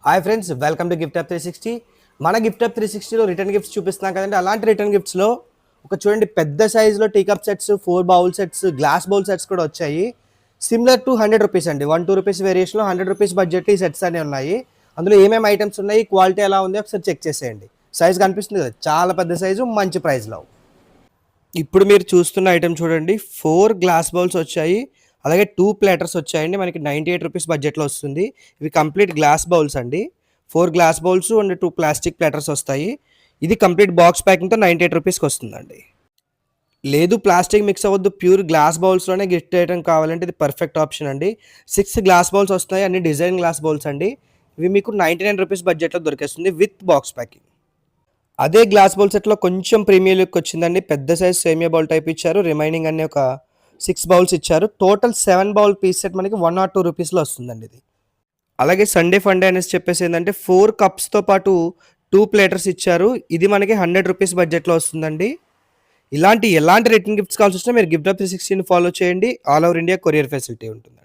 Hi friends, welcome to gift up 360. మన gift up 360లో return gifts చూపిస్తున్నాం కదండి. అలాంటి రిటర్న్ గిఫ్ట్స్లో ఒక చూడండి పెద్ద సైజులో tea cup sets, 4 bowl sets, glass bowl sets కూడా వచ్చాయి. సిమిలర్ టు 100 రూపీస్ అండి. 1-2 రూపీస్ వేరియేషన్లో 100 రూపీస్ బడ్జెట్ ఈ సెట్స్ అనేవి ఉన్నాయి. అందులో ఏమేమి ఐటమ్స్ ఉన్నాయి, క్వాలిటీ ఎలా ఉంది ఒకసారి చెక్ చేసేయండి. సైజ్ కనిపిస్తుంది కదా, చాలా పెద్ద సైజు, మంచి ప్రైస్లో. ఇప్పుడు మీరు చూస్తున్న ఐటమ్ చూడండి, 4 గ్లాస్ బౌల్స్ వచ్చాయి, అలాగే 2 ప్లేటర్స్ వచ్చాయండి. మనకి 98 రూపీస్ బడ్జెట్లో వస్తుంది. ఇవి కంప్లీట్ గ్లాస్ బౌల్స్ అండి. 4 గ్లాస్ బౌల్స్ అండ్ 2 ప్లాస్టిక్ ప్లేటర్స్ వస్తాయి. ఇది కంప్లీట్ బాక్స్ ప్యాకింగ్తో 98 రూపీస్కి వస్తుందండి. లేదు ప్లాస్టిక్ మిక్స్ అవ్వద్దు, ప్యూర్ గ్లాస్ బౌల్స్లోనే గిఫ్ట్ ఐటమ్ కావాలంటే ఇది పర్ఫెక్ట్ ఆప్షన్ అండి. 6 గ్లాస్ బౌల్స్ వస్తాయి, అన్ని డిజైన్ గ్లాస్ బౌల్స్ అండి. ఇవి మీకు 99 రూపీస్ బడ్జెట్లో దొరికేస్తుంది విత్ బాక్స్ ప్యాకింగ్. అదే గ్లాస్ బౌల్ సెట్లో కొంచెం ప్రీమియం లుక్ వచ్చిందండి. పెద్ద సైజ్ సేమియా బౌల్ టైప్ ఇచ్చారు, రిమైనింగ్ అన్ని ఒక 6 బౌల్స్ ఇచ్చారు. టోటల్ 7 బౌల్ పీస్ సెట్ మనకి 1 or 2 రూపీస్లో వస్తుందండి ఇది. అలాగే సండే ఫండే అనేసి చెప్పేసి ఏంటంటే 4 కప్స్తో పాటు 2 ప్లేటర్స్ ఇచ్చారు. ఇది మనకి 100 రూపీస్ బడ్జెట్లో వస్తుందండి. ఎలాంటి రిటర్న్ గిఫ్ట్స్ కావాల్సి వచ్చినా మీరు గిఫ్ట్ అప్ 360ని ఫాలో చేయండి. All over India courier facility ఉంటుంది.